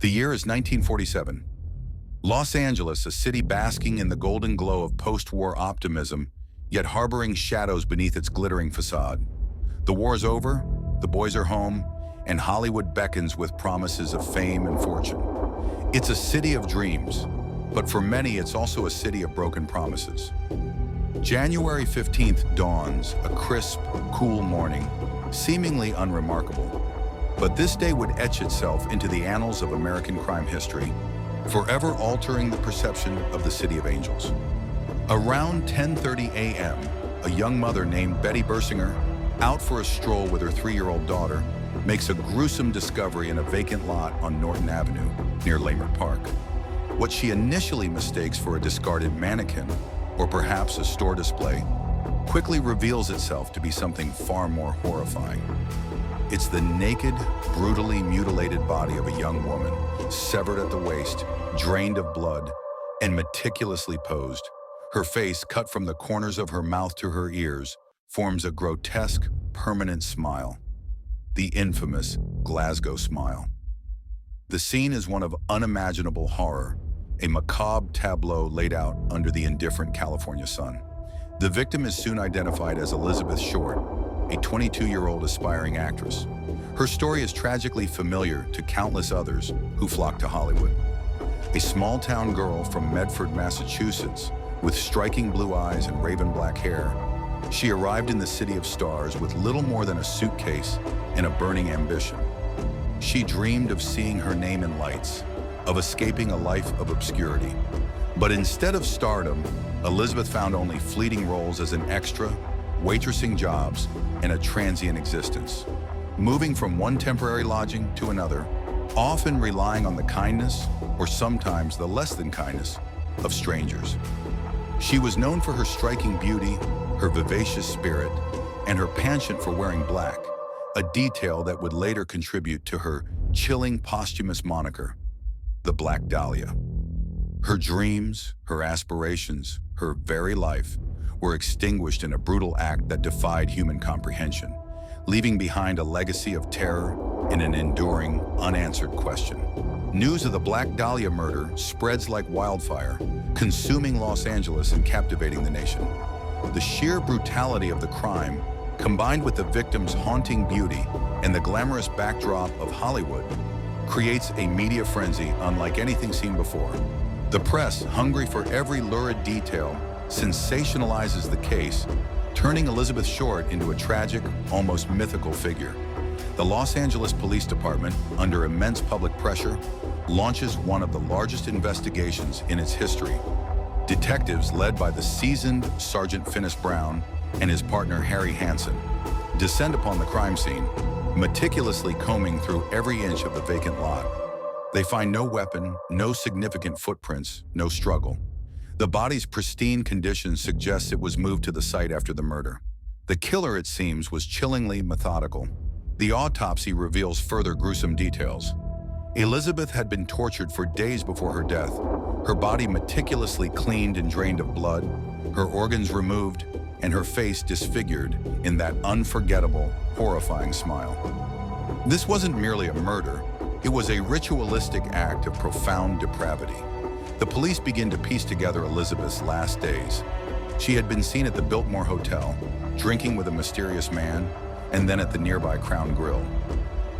The year is 1947. Los Angeles, a city basking in the golden glow of post-war optimism, yet harboring shadows beneath its glittering facade. The war's over, the boys are home, and Hollywood beckons with promises of fame and fortune. It's a city of dreams, but for many it's also a city of broken promises. January 15th dawns, a crisp, cool morning, seemingly unremarkable. But this day would etch itself into the annals of American crime history, forever altering the perception of the City of Angels. Around 10:30 a.m., a young mother named Betty Bersinger, out for a stroll with her 3-year-old daughter, makes a gruesome discovery in a vacant lot on Norton Avenue, near Lamert Park. What she initially mistakes for a discarded mannequin, or perhaps a store display, quickly reveals itself to be something far more horrifying. It's the naked, brutally mutilated body of a young woman, severed at the waist, drained of blood, and meticulously posed. Her face, cut from the corners of her mouth to her ears, forms a grotesque, permanent smile. The infamous Glasgow smile. The scene is one of unimaginable horror, a macabre tableau laid out under the indifferent California sun. The victim is soon identified as Elizabeth Short, a 22-year-old aspiring actress. Her story is tragically familiar to countless others who flock to Hollywood. A small-town girl from Medford, Massachusetts, with striking blue eyes and raven black hair, she arrived in the city of stars with little more than a suitcase and a burning ambition. She dreamed of seeing her name in lights, of escaping a life of obscurity. But instead of stardom, Elizabeth found only fleeting roles as an extra, waitressing jobs, and a transient existence, moving from one temporary lodging to another, often relying on the kindness, or sometimes the less than kindness, of strangers. She was known for her striking beauty, her vivacious spirit, and her penchant for wearing black, a detail that would later contribute to her chilling posthumous moniker, the Black Dahlia. Her dreams, her aspirations, her very life were extinguished in a brutal act that defied human comprehension, leaving behind a legacy of terror and an enduring, unanswered question. News of the Black Dahlia murder spreads like wildfire, consuming Los Angeles and captivating the nation. The sheer brutality of the crime, combined with the victim's haunting beauty and the glamorous backdrop of Hollywood, creates a media frenzy unlike anything seen before. The press, hungry for every lurid detail, sensationalizes the case, turning Elizabeth Short into a tragic, almost mythical figure. The Los Angeles Police Department, under immense public pressure, launches one of the largest investigations in its history. Detectives led by the seasoned Sergeant Finis Brown and his partner Harry Hansen descend upon the crime scene, meticulously combing through every inch of the vacant lot. They find no weapon, no significant footprints, no struggle. The body's pristine condition suggests it was moved to the site after the murder. The killer, it seems, was chillingly methodical. The autopsy reveals further gruesome details. Elizabeth had been tortured for days before her death, her body meticulously cleaned and drained of blood, her organs removed, and her face disfigured in that unforgettable, horrifying smile. This wasn't merely a murder, it was a ritualistic act of profound depravity. The police begin to piece together Elizabeth's last days. She had been seen at the Biltmore Hotel, drinking with a mysterious man, and then at the nearby Crown Grill.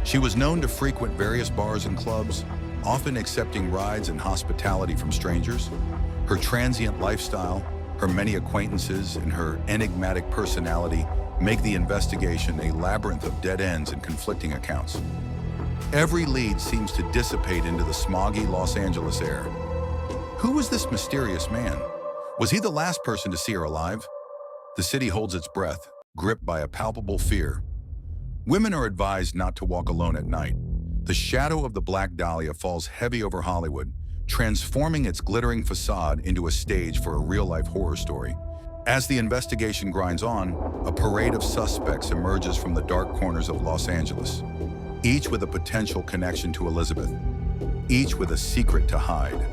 She was known to frequent various bars and clubs, often accepting rides and hospitality from strangers. Her transient lifestyle, her many acquaintances, and her enigmatic personality make the investigation a labyrinth of dead ends and conflicting accounts. Every lead seems to dissipate into the smoggy Los Angeles air. Who was this mysterious man? Was he the last person to see her alive? The city holds its breath, gripped by a palpable fear. Women are advised not to walk alone at night. The shadow of the Black Dahlia falls heavy over Hollywood, transforming its glittering facade into a stage for a real-life horror story. As the investigation grinds on, a parade of suspects emerges from the dark corners of Los Angeles, each with a potential connection to Elizabeth, each with a secret to hide.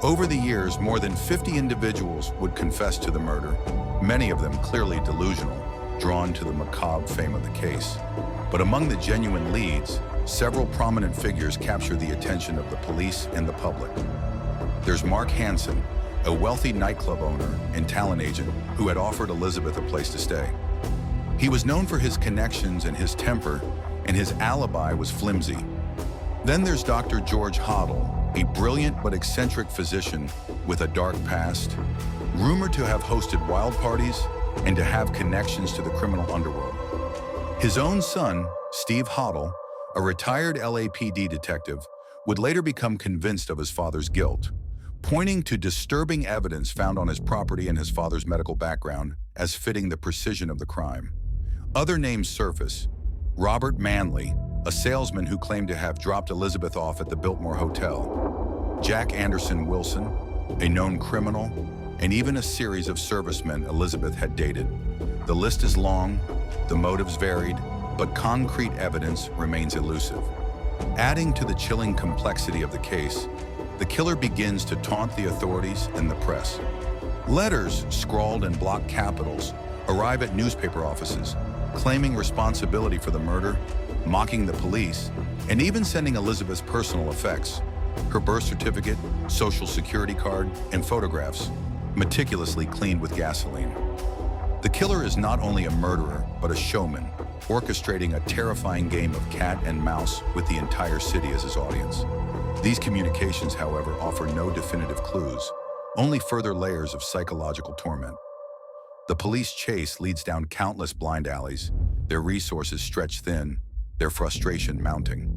Over the years, more than 50 individuals would confess to the murder, many of them clearly delusional, drawn to the macabre fame of the case. But among the genuine leads, several prominent figures capture the attention of the police and the public. There's Mark Hansen, a wealthy nightclub owner and talent agent who had offered Elizabeth a place to stay. He was known for his connections and his temper, and his alibi was flimsy. Then there's Dr. George Hoddle, a brilliant but eccentric physician with a dark past, rumored to have hosted wild parties and to have connections to the criminal underworld. His own son, Steve Hoddle, a retired LAPD detective, would later become convinced of his father's guilt, pointing to disturbing evidence found on his property and his father's medical background as fitting the precision of the crime. Other names surface: Robert Manley, a salesman who claimed to have dropped Elizabeth off at the Biltmore Hotel; Jack Anderson Wilson, a known criminal, and even a series of servicemen Elizabeth had dated. The list is long, the motives varied, but concrete evidence remains elusive. Adding to the chilling complexity of the case, the killer begins to taunt the authorities and the press. Letters scrawled in block capitals arrive at newspaper offices, claiming responsibility for the murder, mocking the police, and even sending Elizabeth's personal effects: her birth certificate, social security card, and photographs, meticulously cleaned with gasoline. The killer is not only a murderer, but a showman, orchestrating a terrifying game of cat and mouse with the entire city as his audience. These communications, however, offer no definitive clues, only further layers of psychological torment. The police chase leads down countless blind alleys, their resources stretched thin, their frustration mounting.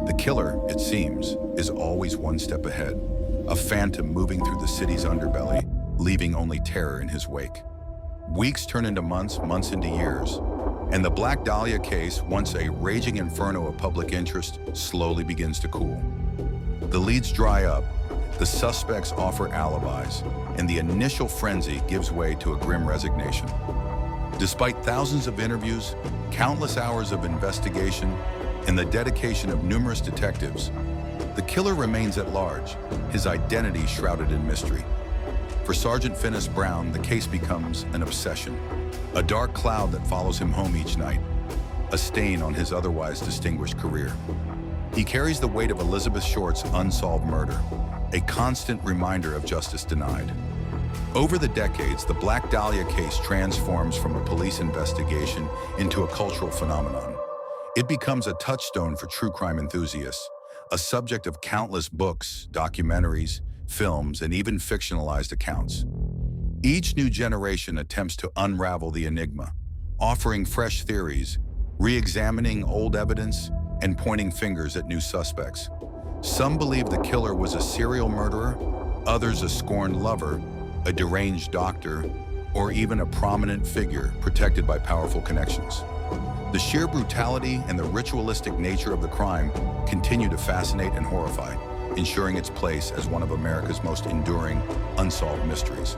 The killer, it seems, is always one step ahead, a phantom moving through the city's underbelly, leaving only terror in his wake. Weeks turn into months, months into years, and the Black Dahlia case, once a raging inferno of public interest, slowly begins to cool. The leads dry up, the suspects offer alibis, and the initial frenzy gives way to a grim resignation. Despite thousands of interviews, countless hours of investigation, and the dedication of numerous detectives, the killer remains at large, his identity shrouded in mystery. For Sergeant Finis Brown, the case becomes an obsession, a dark cloud that follows him home each night, a stain on his otherwise distinguished career. He carries the weight of Elizabeth Short's unsolved murder, a constant reminder of justice denied. Over the decades, the Black Dahlia case transforms from a police investigation into a cultural phenomenon. It becomes a touchstone for true crime enthusiasts, a subject of countless books, documentaries, films, and even fictionalized accounts. Each new generation attempts to unravel the enigma, offering fresh theories, re-examining old evidence, and pointing fingers at new suspects. Some believe the killer was a serial murderer, others a scorned lover, a deranged doctor, or even a prominent figure protected by powerful connections. The sheer brutality and the ritualistic nature of the crime continue to fascinate and horrify, ensuring its place as one of America's most enduring, unsolved mysteries.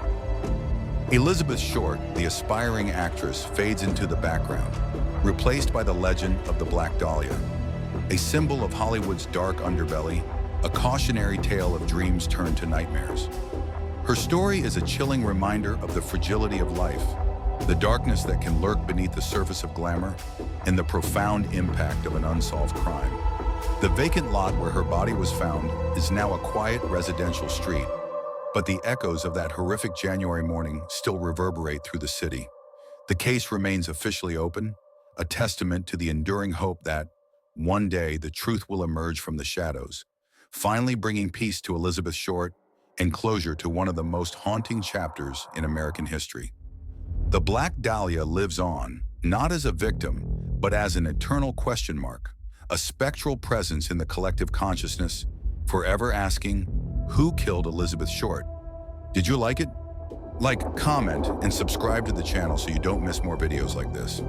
Elizabeth Short, the aspiring actress, fades into the background, replaced by the legend of the Black Dahlia, a symbol of Hollywood's dark underbelly, a cautionary tale of dreams turned to nightmares. Her story is a chilling reminder of the fragility of life, the darkness that can lurk beneath the surface of glamour, and the profound impact of an unsolved crime. The vacant lot where her body was found is now a quiet residential street, but the echoes of that horrific January morning still reverberate through the city. The case remains officially open, a testament to the enduring hope that, one day, the truth will emerge from the shadows, finally bringing peace to Elizabeth Short and closure to one of the most haunting chapters in American history. The Black Dahlia lives on, not as a victim, but as an eternal question mark, a spectral presence in the collective consciousness, forever asking, who killed Elizabeth Short? Did you like it? Like, comment, and subscribe to the channel so you don't miss more videos like this.